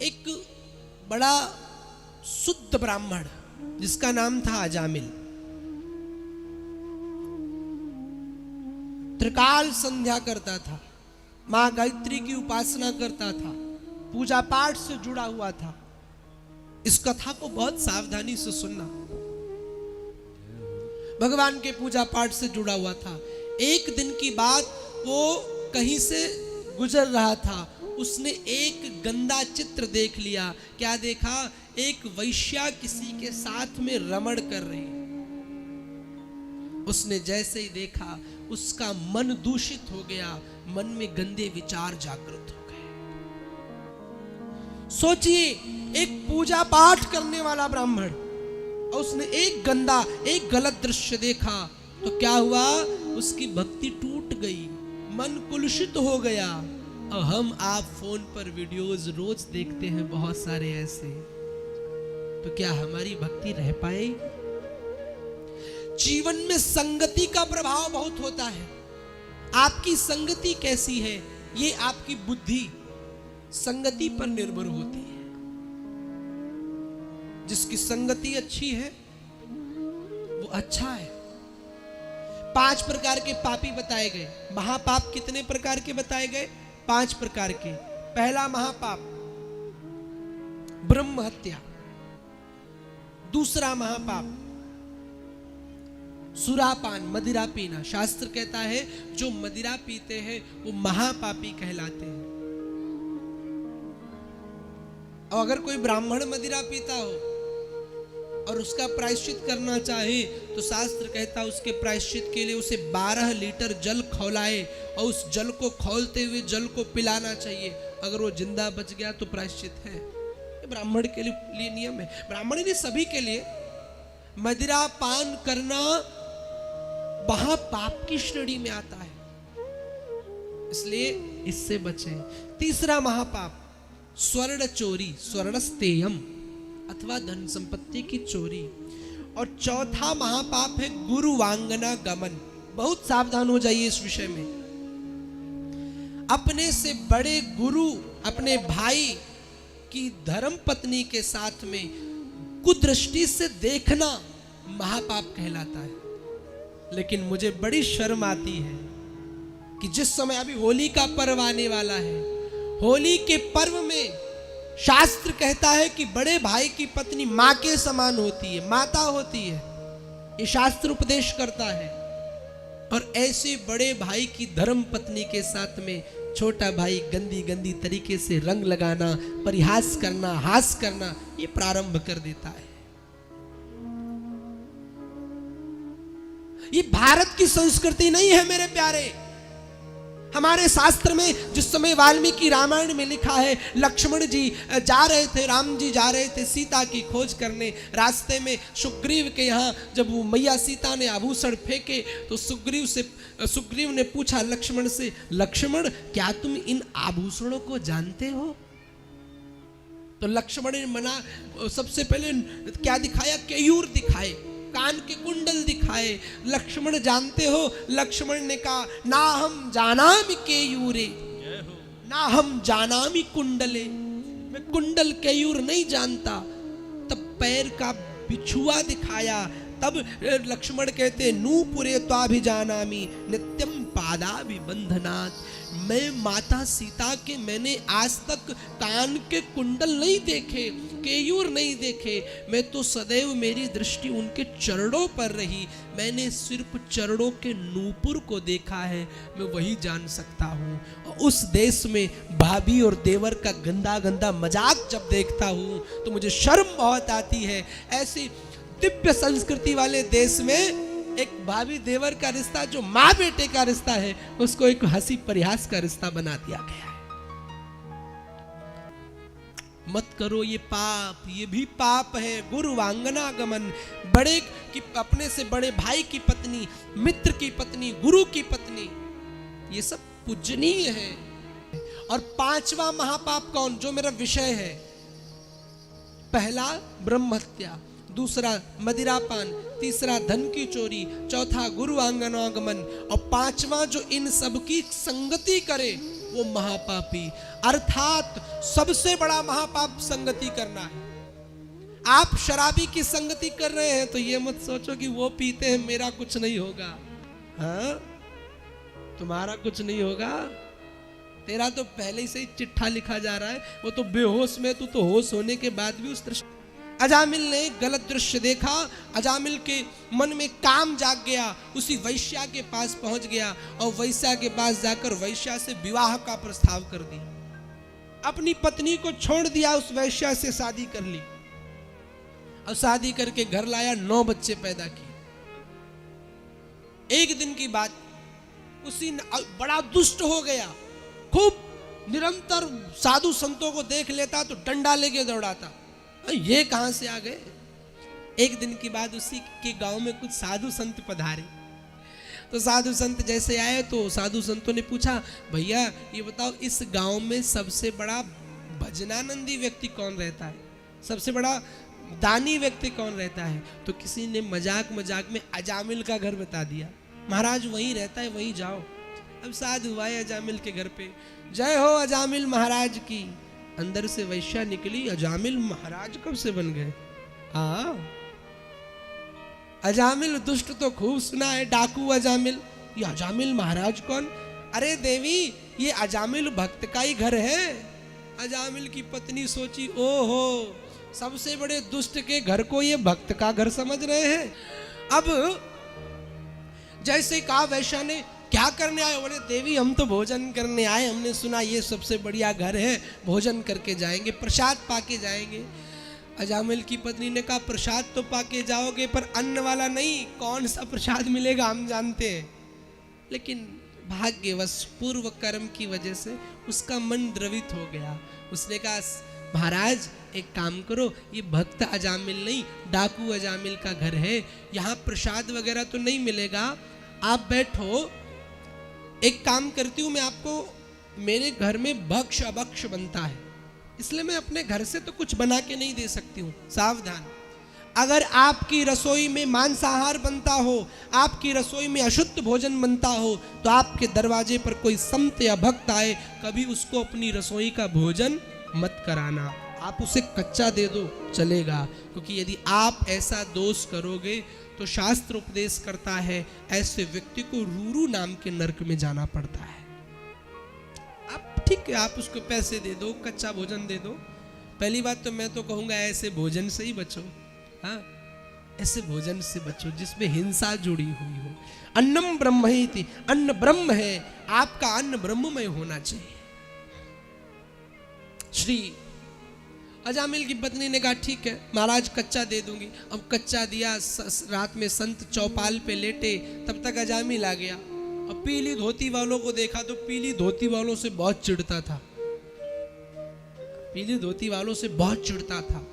एक बड़ा शुद्ध ब्राह्मण जिसका नाम था अजामिल, त्रिकाल संध्या करता था, मां गायत्री की उपासना करता था, पूजा पाठ से जुड़ा हुआ था। इस कथा को बहुत सावधानी से सुनना। भगवान के पूजा पाठ से जुड़ा हुआ था। एक दिन की बात, वो कहीं से गुजर रहा था, उसने एक गंदा चित्र देख लिया। क्या देखा? एक वैश्या किसी के साथ में रमण कर रही। उसने जैसे ही देखा, उसका मन दूषित हो गया, मन में गंदे विचार जागृत हो गए। सोचिए, एक पूजा पाठ करने वाला ब्राह्मण, और उसने एक गंदा, एक गलत दृश्य देखा, तो क्या हुआ? उसकी भक्ति टूट गई, मन कुलुषित हो गया। और हम आप फोन पर वीडियोस रोज देखते हैं, बहुत सारे ऐसे। तो क्या हमारी भक्ति रह पाए? जीवन में संगति का प्रभाव बहुत होता है। आपकी संगति कैसी है, ये आपकी बुद्धि संगति पर निर्भर होती है। जिसकी संगति अच्छी है वो अच्छा है। 5 प्रकार के पापी बताए गए। महापाप कितने प्रकार के बताए गए? 5 प्रकार के। पहला महापाप ब्रह्म हत्या। दूसरा महापाप सुरापान, मदिरा पीना। शास्त्र कहता है जो मदिरा पीते हैं वो महापापी कहलाते हैं। और अगर कोई ब्राह्मण मदिरा पीता हो और उसका प्रायश्चित करना चाहे, तो शास्त्र कहता है उसके प्रायश्चित के लिए उसे 12 लीटर जल खौलाए और उस जल को खौलते हुए जल को पिलाना चाहिए। अगर वो जिंदा बच गया तो प्रायश्चित है। ये ब्राह्मण के लिए नियम है, ब्राह्मण नहीं, सभी के लिए। मदिरा पान करना महापाप की श्रेणी में आता है, इसलिए इससे बचें। तीसरा महापाप स्वर्ण चोरी, स्वर्णस्तेयम, अथवा धन संपत्ति की चोरी। और चौथा महापाप है गुरु वांगना गमन। बहुत सावधान हो जाइए इस विषय में। अपने से बड़े गुरु, अपने भाई की धर्म पत्नी के साथ में कुदृष्टि से देखना महापाप कहलाता है। लेकिन मुझे बड़ी शर्म आती है कि जिस समय अभी होली का पर्व आने वाला है, होली के पर्व में शास्त्र कहता है कि बड़े भाई की पत्नी मां के समान होती है, माता होती है। ये शास्त्र उपदेश करता है। और ऐसे बड़े भाई की धर्म पत्नी के साथ में छोटा भाई गंदी गंदी तरीके से रंग लगाना, परिहास करना, हास करना, ये प्रारंभ कर देता है। ये भारत की संस्कृति नहीं है मेरे प्यारे। हमारे शास्त्र में जिस समय वाल्मीकि रामायण में लिखा है, लक्ष्मण जी जा रहे थे, राम जी जा रहे थे सीता की खोज करने। रास्ते में सुग्रीव के यहाँ जब वो मैया सीता ने आभूषण फेंके तो सुग्रीव ने पूछा लक्ष्मण से, लक्ष्मण क्या तुम इन आभूषणों को जानते हो? तो लक्ष्मण ने मना, सबसे पहले क्या दिखाया? केयूर दिखाए, कान के कुंडल दिखाए। लक्ष्मण जानते हो? लक्ष्मण ने कहा, ना हम जानामि केयूरे, ना हम जानामि कुंडले, मैं कुंडल केयूर नहीं जानता। तब पैर का बिछुआ दिखाया। तब लक्ष्मण कहते, नूपुरे त्वाभिजानामि नित्यम पादाभिबंधनात्, मैं माता सीता के मैंने आज तक कान के कुंडल नहीं देखे, केयूर नहीं देखे। मैं तो सदैव मेरी दृष्टि उनके चरणों पर रही। मैंने सिर्फ चरणों के नूपुर को देखा है, मैं वही जान सकता हूँ। और उस देश में भाभी और देवर का गंदा गंदा मजाक जब देखता हूँ तो मुझे शर्म बहुत आती है। ऐसी दिव्य संस्कृति वाले देश में एक भाभी देवर का रिश्ता, जो माँ बेटे का रिश्ता है, उसको एक हंसी परिहास का रिश्ता बना दिया गया है। मत करो ये पाप, ये भी पाप है। गुरु वांगनागमन, बड़े की अपने से बड़े भाई की पत्नी, मित्र की पत्नी, गुरु की पत्नी, ये सब पूजनीय है। और 5वां महापाप कौन, जो मेरा विषय है? पहला ब्रह्म हत्या, दूसरा मदिरापान, तीसरा धन की चोरी, चौथा गुरु आंगनागमन, और 5वां जो इन सब की संगति करे वो महापापी। अर्थात सबसे बड़ा महापाप संगति करना है। आप शराबी की संगति कर रहे हैं तो ये मत सोचो कि वो पीते हैं मेरा कुछ नहीं होगा। हाँ, तुम्हारा कुछ नहीं होगा, तेरा तो पहले से ही चिट्ठा लिखा जा रहा है। वो तो बेहोश में, तू तो होश होने के बाद भी उस दृश्य। अजामिल ने गलत दृश्य देखा, अजामिल के मन में काम जाग गया, उसी वैश्या के पास पहुंच गया और वैश्या के पास जाकर वैश्या से विवाह का प्रस्ताव कर दिया। अपनी पत्नी को छोड़ दिया, उस वैश्या से शादी कर ली और शादी करके घर लाया, 9 बच्चे पैदा किए। एक दिन की बात, उसी बड़ा दुष्ट हो गया, खूब निरंतर साधु संतों को देख लेता तो डंडा लेके दौड़ाता। ये कहां से आ गए? एक दिन की बात, उसी के गांव में कुछ साधु संत पधारे। तो साधु संत जैसे आए तो साधु संतों ने पूछा, भैया ये बताओ इस गांव में सबसे बड़ा भजनानंदी व्यक्ति कौन रहता है, सबसे बड़ा दानी व्यक्ति कौन रहता है? तो किसी ने मजाक मजाक में अजामिल का घर बता दिया। महाराज वहीं रहता है, वहीं जाओ। अब साधु आए अजामिल के घर पे, जय हो अजामिल महाराज की। अंदर से वैश्या निकली, अजामिल महाराज कब से बन गए? हाँ, अजामिल दुष्ट तो खूब सुना है, डाकू अजामिल। ये अजामिल महाराज कौन? अरे देवी, ये अजामिल भक्त का ही घर है। अजामिल की पत्नी सोची, ओहो, सबसे बड़े दुष्ट के घर को ये भक्त का घर समझ रहे हैं। अब जैसे कहा वैश्या ने, क्या करने आए? बोले देवी हम तो भोजन करने आए, हमने सुना ये सबसे बढ़िया घर है, भोजन करके जाएंगे, प्रसाद पाके जाएंगे। अजामिल की पत्नी ने कहा, प्रसाद तो पाके जाओगे पर अन्न वाला नहीं, कौन सा प्रसाद मिलेगा हम जानते हैं। लेकिन भाग्यवश पूर्व कर्म की वजह से उसका मन द्रवित हो गया। उसने कहा, महाराज एक काम करो, ये भक्त अजामिल नहीं डाकू अजामिल का घर है, यहाँ प्रसाद वगैरह तो नहीं मिलेगा, आप बैठो, एक काम करती हूँ मैं आपको, मेरे घर में भक्ष अभक्ष बनता है, इसलिए मैं अपने घर से तो कुछ बना के नहीं दे सकती हूँ। सावधान, अगर आपकी रसोई में मांसाहार बनता हो, आपकी रसोई में अशुद्ध भोजन बनता हो, तो आपके दरवाजे पर कोई संत या भक्त आए, कभी उसको अपनी रसोई का भोजन मत कराना, आप उसे कच्चा दे दो चलेगा। क्योंकि यदि आप ऐसा दोष करोगे तो शास्त्र उपदेश करता है ऐसे व्यक्ति को रूरू नाम के नरक में जाना पड़ता है। आप ठीक है, आप उसको पैसे दे दो, कच्चा भोजन दे दो। पहली बात तो मैं तो कहूंगा ऐसे भोजन से ही बचो। हाँ, ऐसे भोजन से बचो जिसमें हिंसा जुड़ी हुई हो। अन्नम ब्रह्म ही, अन्न ब्रह्म है, आपका अन्न ब्रह्ममय होना चाहिए। श्री अजामिल की पत्नी ने कहा, ठीक है महाराज कच्चा दे दूंगी। अब कच्चा दिया, रात में संत चौपाल पे लेटे, तब तक अजामिल आ गया। अब पीली धोती वालों को देखा तो पीली धोती वालों से बहुत चिढ़ता था, पीली धोती वालों से बहुत चिढ़ता था।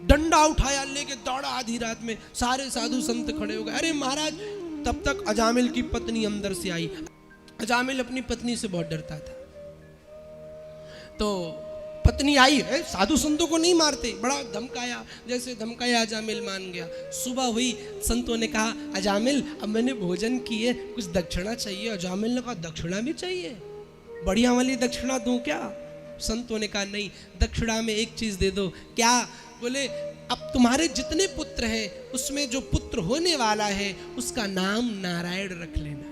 डंडा उठाया, लेके दौड़ा, आधी रात में सारे साधु संत खड़े हो गए। अरे महाराज, तब तक अजामिल की पत्नी अंदर से आई। अजामिल अपनी पत्नी से बहुत डरता था, तो पत्नी आई है, साधु संतों को नहीं मारते, बड़ा धमकाया, जैसे धमकाया अजामिल मान गया। सुबह हुई, संतों ने कहा, अजामिल अब मैंने भोजन किए, कुछ दक्षिणा चाहिए। अजामिल ने कहा, दक्षिणा भी चाहिए? बढ़िया वाली दक्षिणा दूं क्या? संतों ने कहा, नहीं, दक्षिणा में एक चीज दे दो। क्या? बोले, अब तुम्हारे जितने पुत्र हैं उसमें जो पुत्र होने वाला है उसका नाम नारायण रख लेना,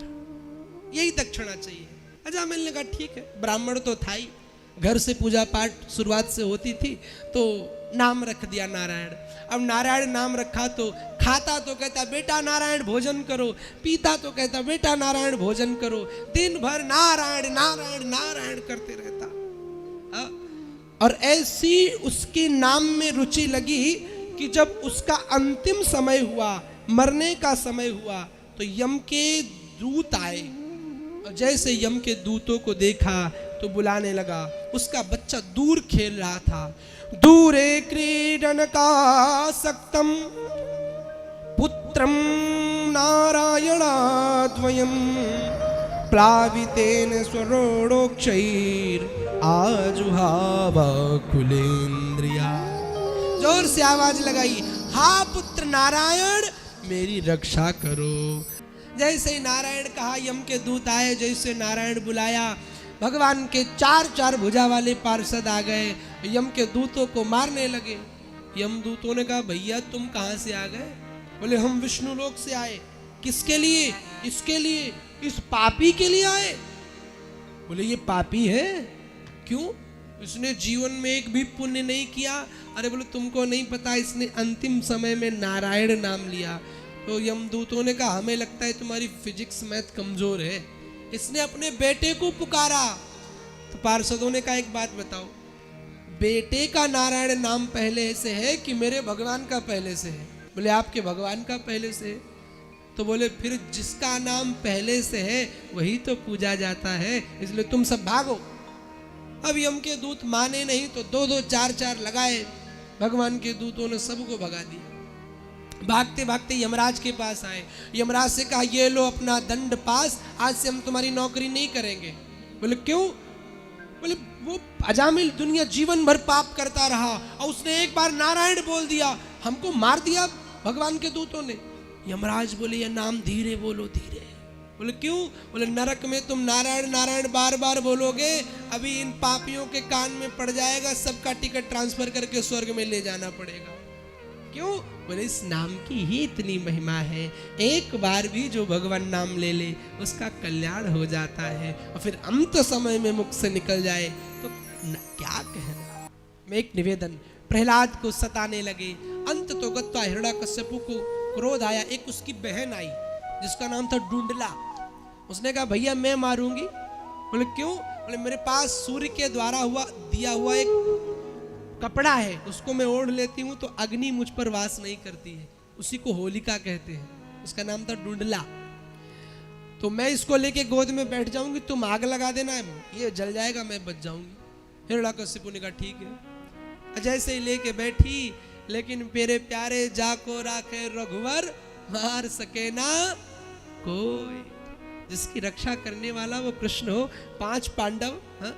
यही दक्षिणा चाहिए। अजामिल ने कहा, ठीक है। ब्राह्मण तो था ही, घर से पूजा पाठ शुरुआत से होती थी, तो नाम रख दिया नारायण। अब नारायण नाम रखा तो खाता तो कहता बेटा नारायण भोजन करो, पीता तो कहता बेटा नारायण भोजन करो, दिन भर नारायण नारायण नारायण करते रहता। और ऐसी उसके नाम में रुचि लगी कि जब उसका अंतिम समय हुआ, मरने का समय हुआ, तो यम के दूत आए, और जैसे यम के दूतों को देखा तो बुलाने लगा। उसका बच्चा दूर खेल रहा था। दूरे क्रीडन का सक्तम पुत्रम नारायणाद्वयम प्लावितेन स्वरोडोक्षैर आजुहाव कुलेन्द्रिया। जोर से आवाज लगाई, हा पुत्र नारायण मेरी रक्षा करो। जैसे नारायण कहा, यम के दूत आए, जैसे नारायण बुलाया, भगवान के चार चार भुजा वाले पार्षद आ गए, यम के दूतों को मारने लगे। यम दूतों ने कहा भैया तुम कहां से आ गए? बोले हम विष्णु लोक से आए। किसके लिए? इसके लिए, इस पापी के लिए आए। बोले ये पापी है? क्यों? इसने जीवन में एक भी पुण्य नहीं किया। अरे बोले तुमको नहीं पता, इसने अंतिम समय में नारायण नाम लिया। तो यमदूतों ने कहा हमें लगता है तुम्हारी फिजिक्स मैथ कमजोर है। इसने अपने बेटे को पुकारा। तो पार्षदों ने कहा एक बात बताओ, बेटे का नारायण नाम पहले से है कि मेरे भगवान का पहले से है? बोले आपके भगवान का पहले से है। तो बोले फिर जिसका नाम पहले से है वही तो पूजा जाता है, इसलिए तुम सब भागो। अब यम के दूत माने नहीं तो दो दो चार चार लगाए। भगवान के दूतों ने सबको भगा दिया। भागते भागते यमराज के पास आए। यमराज से कहा ये लो अपना दंड पास, आज से हम तुम्हारी नौकरी नहीं करेंगे। बोले क्यों? बोले वो अजामिल दुनिया जीवन भर पाप करता रहा और उसने एक बार नारायण बोल दिया, हमको मार दिया भगवान के दूतों ने। यमराज बोले ये नाम धीरे बोलो, धीरे। बोले क्यों? बोले नरक में तुम नारायण नारायण बार बार बोलोगे, अभी इन पापियों के कान में पड़ जाएगा, सबका टिकट ट्रांसफर करके स्वर्ग में ले जाना पड़ेगा। क्यों? बोले इस नाम की ही इतनी महिमा है, एक बार भी जो भगवान नाम ले ले उसका कल्याण हो जाता है और फिर अंत समय में मुख से निकल जाए तो क्या कहना। मैं एक निवेदन, प्रहलाद को सताने लगे। अंत तो गत्वा हिरण्यकश्यपु को क्रोध आया। एक उसकी बहन आई जिसका नाम था डुंडला। उसने कहा भैया मैं मारूंगी। बोले क्यों? बोले मेरे पास सूर्य के द्वारा दिया हुआ एक कपड़ा है, उसको मैं ओढ़ लेती हूँ तो अग्नि मुझ पर वास नहीं करती है। उसी को होलिका कहते हैं। उसका नाम था डुंडला। तो मैं इसको लेके गोद में बैठ जाऊंगी, तुम आग लगा देना, ये जल जाएगा, मैं बच जाऊंगी। हिरण्यकश्यपु ने कहा ठीक है। जैसे ही लेके बैठी, लेकिन मेरे प्यारे जाको राखे रघुवर, मार सके ना कोई। जिसकी रक्षा करने वाला वो कृष्ण हो। 5 पांडव, हाँ?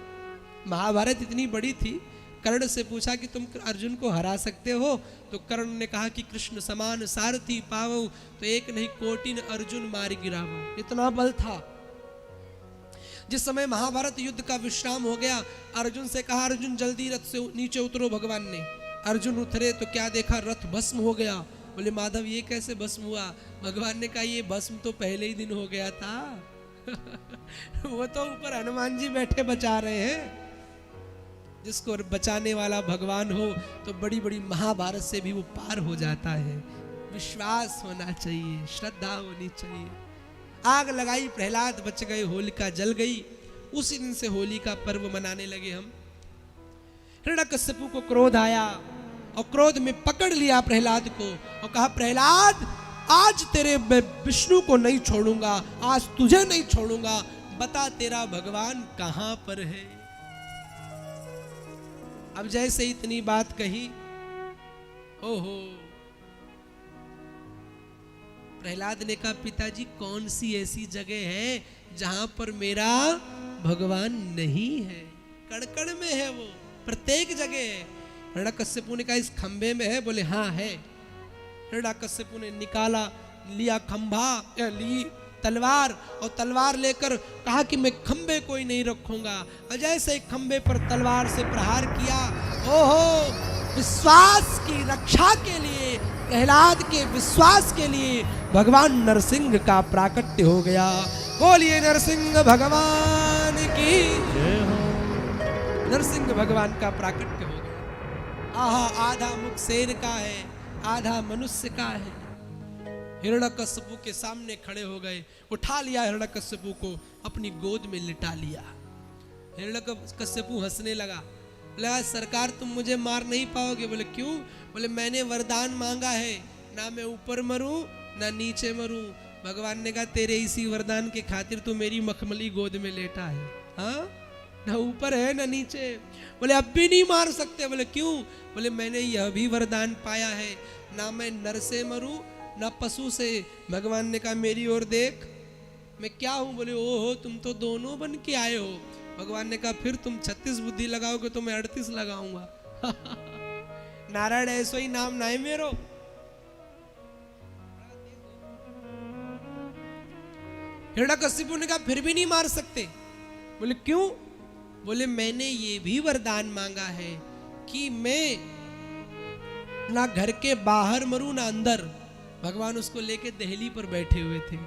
महाभारत इतनी बड़ी थी। कर्ण से पूछा कि तुम अर्जुन को हरा सकते हो? तो कर्ण ने कहा कि कृष्ण समान सारथी पावो तो एक नहीं कोटिन अर्जुन मार गिरावो। इतना बल था। जिस समय महाभारत युद्ध का विश्राम हो गया, अर्जुन से कहा अर्जुन जल्दी रथ से नीचे उतरो। भगवान ने अर्जुन उतरे तो क्या देखा, रथ भस्म हो गया। बोले माधव ये कैसे भस्म हुआ? भगवान ने कहा ये भस्म तो पहले ही दिन हो गया था। वो तो ऊपर हनुमान जी बैठे बचा रहे हैं। जिसको बचाने वाला भगवान हो तो बड़ी बड़ी महाभारत से भी वो पार हो जाता है। विश्वास होना चाहिए, श्रद्धा होनी चाहिए। आग लगाई, प्रहलाद बच गए, होलिका जल गई। उसी दिन से होली का पर्व मनाने लगे हम। हिरण्यकश्यपु को क्रोध आया और क्रोध में पकड़ लिया प्रहलाद को और कहा प्रहलाद आज तेरे विष्णु को नहीं छोड़ूंगा, आज तुझे नहीं छोड़ूंगा, बता तेरा भगवान कहां पर है। अब जैसे इतनी बात कही, ओहो, प्रहलाद ने कहा पिताजी कौन सी ऐसी जगह है जहां पर मेरा भगवान नहीं है? कण-कण में है वो, प्रत्येक जगह है। हिरण्यकश्यपु ने कहा इस खंबे में है? बोले हाँ है। हिरण्यकश्यपु ने निकाला, लिया खंभा, ली तलवार और तलवार लेकर कहा कि मैं खंबे कोई नहीं रखूंगा। और जैसे खंबे पर तलवार से प्रहार किया, ओहो, विश्वास की रक्षा के लिए, प्रहलाद के विश्वास के लिए भगवान नरसिंह का प्राकट्य हो गया। बोलिए नरसिंह भगवान की जय हो। नरसिंह भगवान का प्राकट्य हो गया। आहा, आधा मुख शेर का है, आधा मनुष्य का है। हिरण्यकश्यपु के सामने खड़े हो गए, उठा लिया हिरण्यकश्यपु को, अपनी गोद में लिटा लिया। हिरण्यकश्यपु हंसने लगा, बोला सरकार तुम मुझे मार नहीं पाओगे। बोले क्यों? बोले मैंने वरदान मांगा है, ना मैं ऊपर मरूं ना नीचे मरूं। भगवान ने कहा तेरे इसी वरदान के खातिर तू मेरी मखमली गोद में लेटा है, हाँ? ना ऊपर है ना नीचे। बोले अब भी नहीं मार सकते। बोले क्यों? बोले मैंने यह भी वरदान पाया है, ना मैं नर से मरूं ना पशु से। भगवान ने कहा मेरी ओर देख, मैं क्या हूं? बोले ओहो तुम तो दोनों बन के आए हो। भगवान ने कहा फिर तुम 36 बुद्धि लगाओगे तो मैं 38 लगाऊंगा। नारायण ऐसो ही नाम ना है मेरो। हिरण्यकश्यपु ने कहा फिर भी नहीं मार सकते। बोले क्यों? बोले मैंने ये भी वरदान मांगा है कि मैं ना घर के बाहर मरूं ना अंदर। भगवान उसको लेके दहली पर बैठे हुए थे।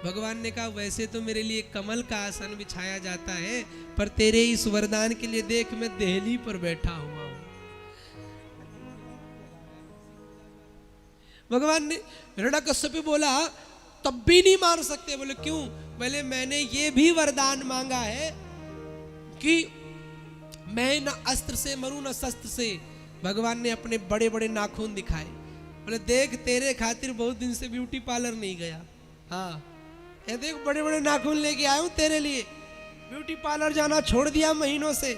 भगवान ने कहा वैसे तो मेरे लिए कमल का आसन बिछाया जाता है, पर तेरे इस वरदान के लिए देख मैं दहली पर बैठा हुआ हूं। भगवान ने हिरण्यकश्यप बोला तब भी नहीं मार सकते। बोले क्यों? बोले मैंने ये भी वरदान मांगा है कि मैं न अस्त्र से मरूं न शस्त्र से। भगवान ने अपने बड़े बड़े नाखून दिखाए। बोले देख तेरे खातिर बहुत दिन से ब्यूटी पार्लर नहीं गया। हाँ ये देख बड़े बड़े नाखून लेके आया हूं तेरे लिए। ब्यूटी पार्लर जाना छोड़ दिया महीनों से।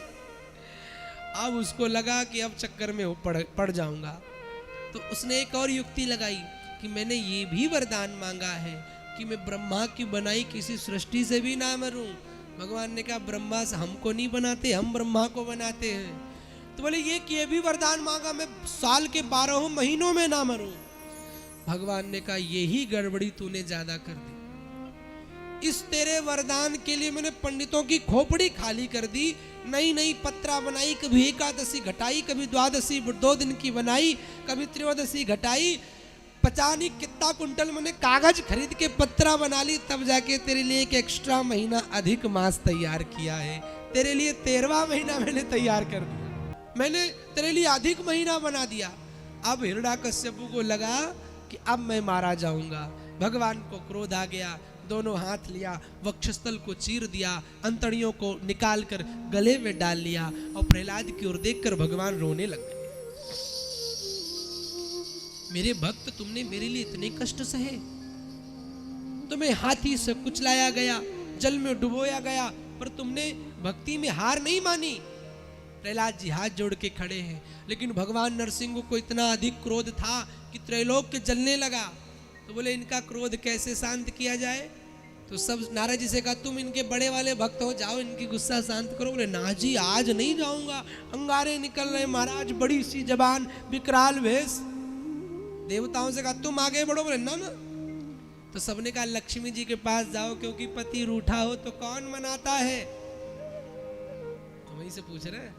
अब उसको लगा कि अब चक्कर में पड़ जाऊंगा, तो उसने एक और युक्ति लगाई कि मैंने ये भी वरदान मांगा है कि मैं ब्रह्मा की बनाई किसी सृष्टि से भी ना मरूं। भगवान ने कहा ब्रह्मा से हमको नहीं बनाते, हम ब्रह्मा को बनाते हैं। तो बोले ये भी वरदान मांगा मैं साल के 12 महीनों में ना मरूं। भगवान ने कहा यही गड़बड़ी तूने ज्यादा कर दी। इस तेरे वरदान के लिए मैंने पंडितों की खोपड़ी खाली कर दी। नई नई पत्रा बनाई, कभी एकादशी घटाई, कभी द्वादशी 2 दिन की बनाई, कभी त्रयोदशी घटाई। 50 नहीं कितना कुंटल मैंने कागज खरीद के पत्रा बना ली, तब जाके तेरे लिए एक एक्स्ट्रा महीना अधिक मास तैयार किया है। तेरे लिए 13वां महीना मैंने तैयार कर दिया। मैंने तेरे लिए अधिक महीना बना दिया। अब हिरण्यकश्यप को लगा कि अब मैं मारा जाऊंगा। भगवान को क्रोध आ गया। दोनों हाथ लिया, वक्षस्थल को चीर दिया, अंतड़ियों को निकाल कर गले में डाल लिया और प्रहलाद की ओर देखकर भगवान रोने लग गए। मेरे भक्त तुमने मेरे लिए इतने कष्ट सहे, तुम्हें हाथी से कुचलाया गया, जल में डुबोया गया, पर तुमने भक्ति में हार नहीं मानी। प्रहलाद जी हाथ जोड़ के खड़े हैं, लेकिन भगवान नरसिंह को इतना अधिक क्रोध था कि त्रैलोक्य जलने लगा। तो बोले इनका क्रोध कैसे शांत किया जाए? तो सब नारद जी से कहा तुम इनके बड़े वाले भक्त हो, जाओ इनकी गुस्सा शांत करो। बोले ना जी आज नहीं जाऊंगा, अंगारे निकल रहे महाराज, बड़ी सी जबान, विकराल भेष। देवताओं से कहा तुम आगे बढ़ो। बोले ना ना। तो सबने कहा लक्ष्मी जी के पास जाओ, क्योंकि पति रूठा हो तो कौन मनाता है? तो वहीं से पूछ रहे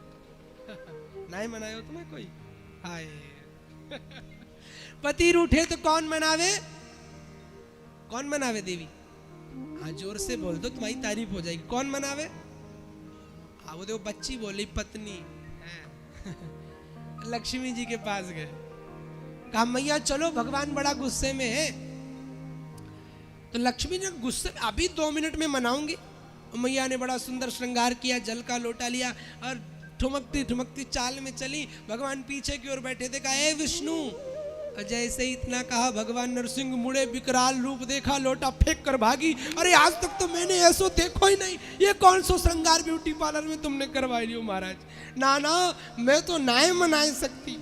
नहीं मनाए हो तुम्हें कोई? हाय पति रूठे तो कौन मनावे? कौन मनावे देवी? हाँ जोर से बोल दो तुम्हारी तारीफ हो जाएगी। कौन मनावे? हाँ वो देखो बच्ची बोली पत्नी है। लक्ष्मी जी के पास गए, कहा मैया चलो भगवान बड़ा गुस्से में है। तो लक्ष्मी ने गुस्से अभी 2 मिनट में मनाऊंगी। मैया ने बड़ा सुंदर श्रृंगार किया, जल का लोटा लिया और ठुमकती ठुमकती चाल में चली। भगवान पीछे की ओर बैठे थे। कहा ए विष्णु। जैसे इतना कहा भगवान नरसिंह मुड़े, विकराल रूप देखा, लोटा फेंक कर भागी। अरे आज तक तो मैंने ऐसो देखो ही नहीं, ये कौन सो श्रृंगार ब्यूटी पार्लर में तुमने करवा लियो महाराज? ना ना मैं तो नाय मनाए सकती।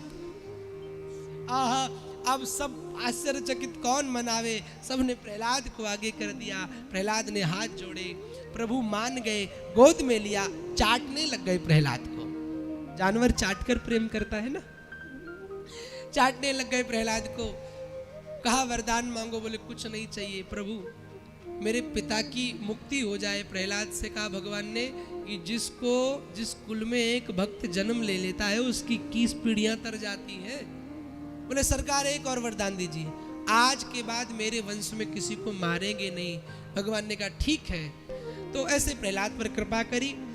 आहा अब सब आश्चर्यचकित कौन मनावे। सबने प्रहलाद को आगे कर दिया। प्रहलाद ने हाथ जोड़े, प्रभु मान गए, गोद में लिया, चाटने लग गए प्रहलाद को। जानवर चाट कर प्रेम करता है ना, चाटने लग गए प्रहलाद को। कहा वरदान मांगो। बोले कुछ नहीं चाहिए प्रभु, मेरे पिता की मुक्ति हो जाए। प्रहलाद से कहा भगवान ने कि जिस कुल में एक भक्त जन्म ले लेता है उसकी 21 पीढ़ियां तर जाती हैं। बोले सरकार एक और वरदान दीजिए, आज के बाद मेरे वंश में किसी को मारेंगे नहीं। भगवान ने कहा ठीक है। तो ऐसे प्रहलाद पर कृपा करी।